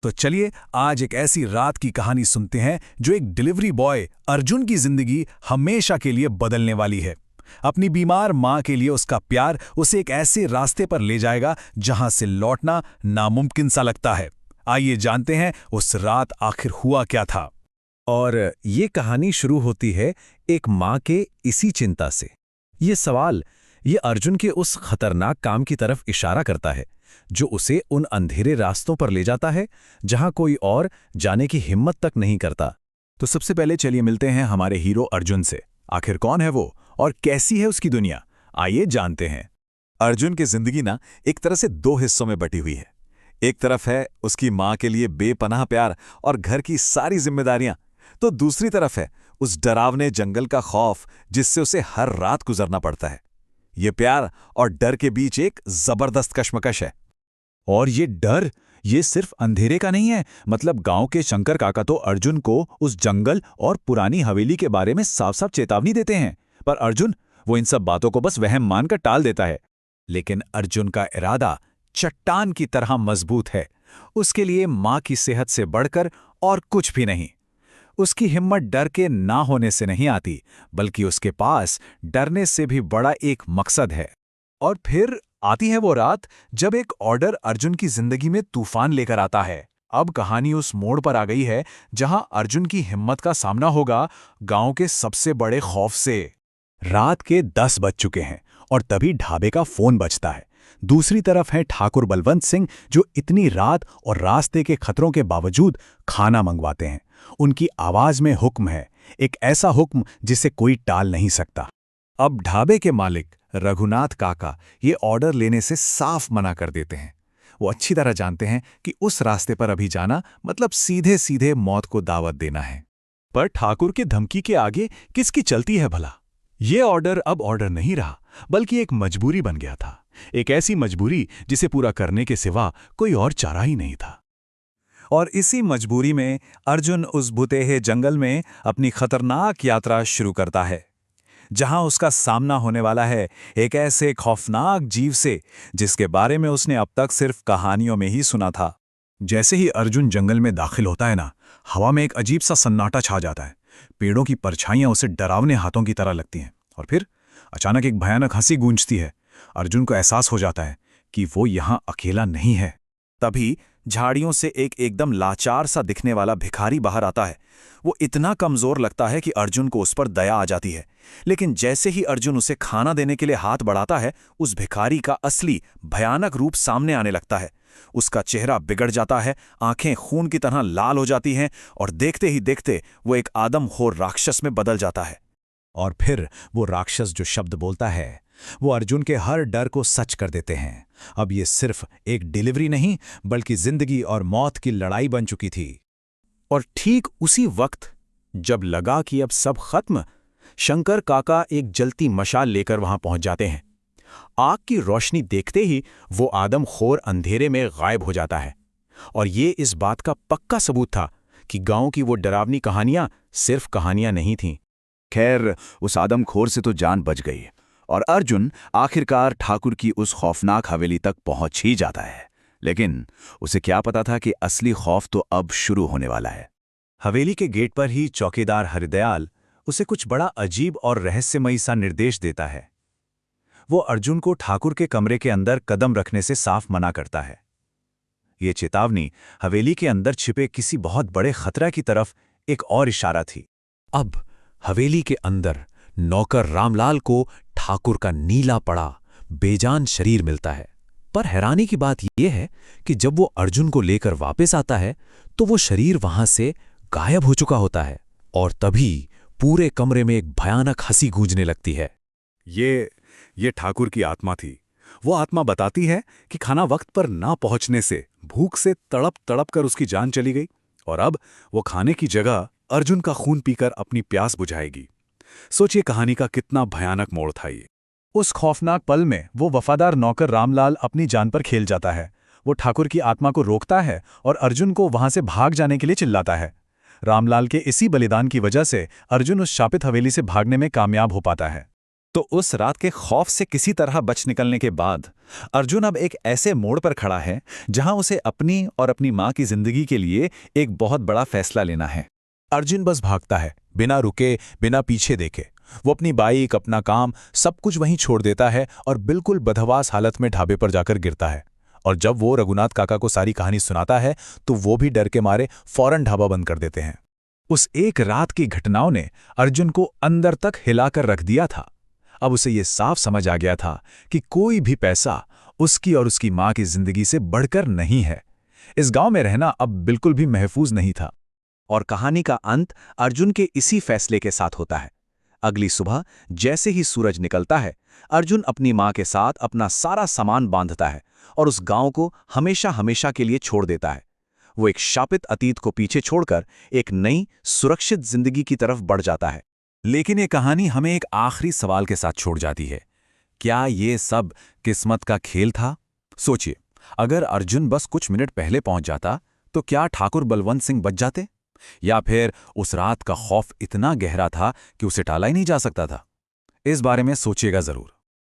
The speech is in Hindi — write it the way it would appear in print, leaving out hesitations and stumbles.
तो चलिए आज एक ऐसी रात की कहानी सुनते हैं जो एक डिलीवरी बॉय अर्जुन की जिंदगी हमेशा के लिए बदलने वाली है। अपनी बीमार मां के लिए उसका प्यार उसे एक ऐसे रास्ते पर ले जाएगा जहां से लौटना नामुमकिन सा लगता है। आइए जानते हैं उस रात आखिर हुआ क्या था। और ये कहानी शुरू होती है एक माँ के इसी चिंता से। ये सवाल ये अर्जुन के उस खतरनाक काम की तरफ इशारा करता है जो उसे उन अंधेरे रास्तों पर ले जाता है जहां कोई और जाने की हिम्मत तक नहीं करता। तो सबसे पहले चलिए मिलते हैं हमारे हीरो अर्जुन से। आखिर कौन है वो और कैसी है उसकी दुनिया, आइए जानते हैं। अर्जुन की जिंदगी ना एक तरह से दो हिस्सों में बटी हुई है। एक तरफ है उसकी माँ के लिए बेपनाह प्यार और घर की सारी जिम्मेदारियां, तो दूसरी तरफ है उस डरावने जंगल का खौफ जिससे उसे हर रात गुजरना पड़ता है। ये प्यार और डर के बीच एक जबरदस्त कश्मकश है। और ये डर ये सिर्फ अंधेरे का नहीं है, मतलब गांव के शंकर काका तो अर्जुन को उस जंगल और पुरानी हवेली के बारे में साफ साफ चेतावनी देते हैं, पर अर्जुन वो इन सब बातों को बस वहम मानकर टाल देता है। लेकिन अर्जुन का इरादा चट्टान की तरह मजबूत है। उसके लिए मां की सेहत से बढ़कर और कुछ भी नहीं। उसकी हिम्मत डर के ना होने से नहीं आती, बल्कि उसके पास डरने से भी बड़ा एक मकसद है। और फिर आती है वो रात जब एक ऑर्डर अर्जुन की जिंदगी में तूफान लेकर आता है। अब कहानी उस मोड़ पर आ गई है जहां अर्जुन की हिम्मत का सामना होगा गांव के सबसे बड़े खौफ से। रात के 10 बज चुके हैं और तभी ढाबे का फोन बजता है। दूसरी तरफ है ठाकुर बलवंत सिंह जो इतनी रात और रास्ते के खतरों के बावजूद खाना मंगवाते हैं। उनकी आवाज में हुक्म है, एक ऐसा हुक्म जिसे कोई टाल नहीं सकता। अब ढाबे के मालिक रघुनाथ काका ये ऑर्डर लेने से साफ मना कर देते हैं। वो अच्छी तरह जानते हैं कि उस रास्ते पर अभी जाना मतलब सीधे सीधे मौत को दावत देना है। पर ठाकुर की धमकी के आगे किसकी चलती है भला? ये ऑर्डर अब ऑर्डर नहीं रहा, बल्कि एक मजबूरी बन गया था। एक ऐसी मजबूरी जिसे पूरा करने के सिवा कोई और चारा ही नहीं था। और इसी मजबूरी में अर्जुन उस भुतेहे जंगल में अपनी खतरनाक यात्रा शुरू करता है, जहां उसका सामना होने वाला है एक ऐसे खौफनाक जीव से जिसके बारे में उसने अब तक सिर्फ कहानियों में ही सुना था। जैसे ही अर्जुन जंगल में दाखिल होता है ना, हवा में एक अजीब सा सन्नाटा छा जाता है। पेड़ों की परछाइयां उसे डरावने हाथों की तरह लगती हैं। और फिर अचानक एक भयानक हंसी गूंजती है। अर्जुन को एहसास हो जाता है कि वो यहां अकेला नहीं है। तभी झाड़ियों से एक एकदम लाचार सा दिखने वाला भिखारी बाहर आता है। वो इतना कमजोर लगता है कि अर्जुन को उस पर दया आ जाती है। लेकिन जैसे ही अर्जुन उसे खाना देने के लिए हाथ बढ़ाता है, उस भिखारी का असली भयानक रूप सामने आने लगता है। उसका चेहरा बिगड़ जाता है, आंखें खून की तरह लाल हो जाती हैं और देखते ही देखते वो एक आदमखोर राक्षस में बदल जाता है। और फिर वो राक्षस जो शब्द बोलता है वो अर्जुन के हर डर को सच कर देते हैं। अब ये सिर्फ एक डिलीवरी नहीं, बल्कि जिंदगी और मौत की लड़ाई बन चुकी थी। और ठीक उसी वक्त जब लगा कि अब सब खत्म, शंकर काका एक जलती मशाल लेकर वहां पहुंच जाते हैं। आग की रोशनी देखते ही वो आदमखोर अंधेरे में गायब हो जाता है। और ये इस बात का पक्का सबूत था कि गांव की वो डरावनी कहानियां सिर्फ कहानियां नहीं थीं। खैर, उस आदमखोर से तो जान बच गई और अर्जुन आखिरकार ठाकुर की उस खौफनाक हवेली तक पहुंच ही जाता है। लेकिन उसे क्या पता था कि असली खौफ तो अब शुरू होने वाला है। हवेली के गेट पर ही चौकीदार हरिदयाल उसे कुछ बड़ा अजीब और रहस्यमयी सा निर्देश देता है। वो अर्जुन को ठाकुर के कमरे के अंदर कदम रखने से साफ मना करता है। ये चेतावनी हवेली के अंदर छिपे किसी बहुत बड़े खतरा की तरफ एक और इशारा थी। अब हवेली के अंदर नौकर रामलाल को ठाकुर का नीला पड़ा बेजान शरीर मिलता है। पर हैरानी की बात यह है कि जब वो अर्जुन को लेकर वापस आता है तो वो शरीर वहां से गायब हो चुका होता है। और तभी पूरे कमरे में एक भयानक हंसी गूंजने लगती है। ये ठाकुर की आत्मा थी। वो आत्मा बताती है कि खाना वक्त पर ना पहुंचने से भूख से तड़प तड़प कर उसकी जान चली गई और अब वो खाने की जगह अर्जुन का खून पीकर अपनी प्यास बुझाएगी। सोचिए कहानी का कितना भयानक मोड़ था ये। उस खौफनाक पल में वो वफादार नौकर रामलाल अपनी जान पर खेल जाता है। वो ठाकुर की आत्मा को रोकता है और अर्जुन को वहां से भाग जाने के लिए चिल्लाता है। रामलाल के इसी बलिदान की वजह से अर्जुन उस शापित हवेली से भागने में कामयाब हो पाता है। तो उस रात के खौफ से किसी तरह बच निकलने के बाद अर्जुन अब एक ऐसे मोड़ पर खड़ा है जहां उसे अपनी और अपनी मां की जिंदगी के लिए एक बहुत बड़ा फैसला लेना है। अर्जुन बस भागता है, बिना रुके, बिना पीछे देखे। वो अपनी बाइक, अपना काम, सब कुछ वहीं छोड़ देता है और बिल्कुल बदहवास हालत में ढाबे पर जाकर गिरता है। और जब वो रघुनाथ काका को सारी कहानी सुनाता है तो वो भी डर के मारे फौरन ढाबा बंद कर देते हैं। उस एक रात की घटनाओं ने अर्जुन को अंदर तक हिलाकर रख दिया था। अब उसे ये साफ समझ आ गया था कि कोई भी पैसा उसकी और उसकी मां की जिंदगी से बढ़कर नहीं है। इस गांव में रहना अब बिल्कुल भी महफूज नहीं था। और कहानी का अंत अर्जुन के इसी फैसले के साथ होता है। अगली सुबह जैसे ही सूरज निकलता है, अर्जुन अपनी मां के साथ अपना सारा सामान बांधता है और उस गांव को हमेशा हमेशा के लिए छोड़ देता है। वो एक शापित अतीत को पीछे छोड़कर एक नई सुरक्षित जिंदगी की तरफ बढ़ जाता है। लेकिन ये कहानी हमें एक आखिरी सवाल के साथ छोड़ जाती है। क्या ये सब किस्मत का खेल था? सोचिए, अगर अर्जुन बस कुछ मिनट पहले पहुंच जाता तो क्या ठाकुर बलवंत सिंह बच जाते? या फिर उस रात का खौफ इतना गहरा था कि उसे टाला ही नहीं जा सकता था? इस बारे में सोचिएगा जरूर।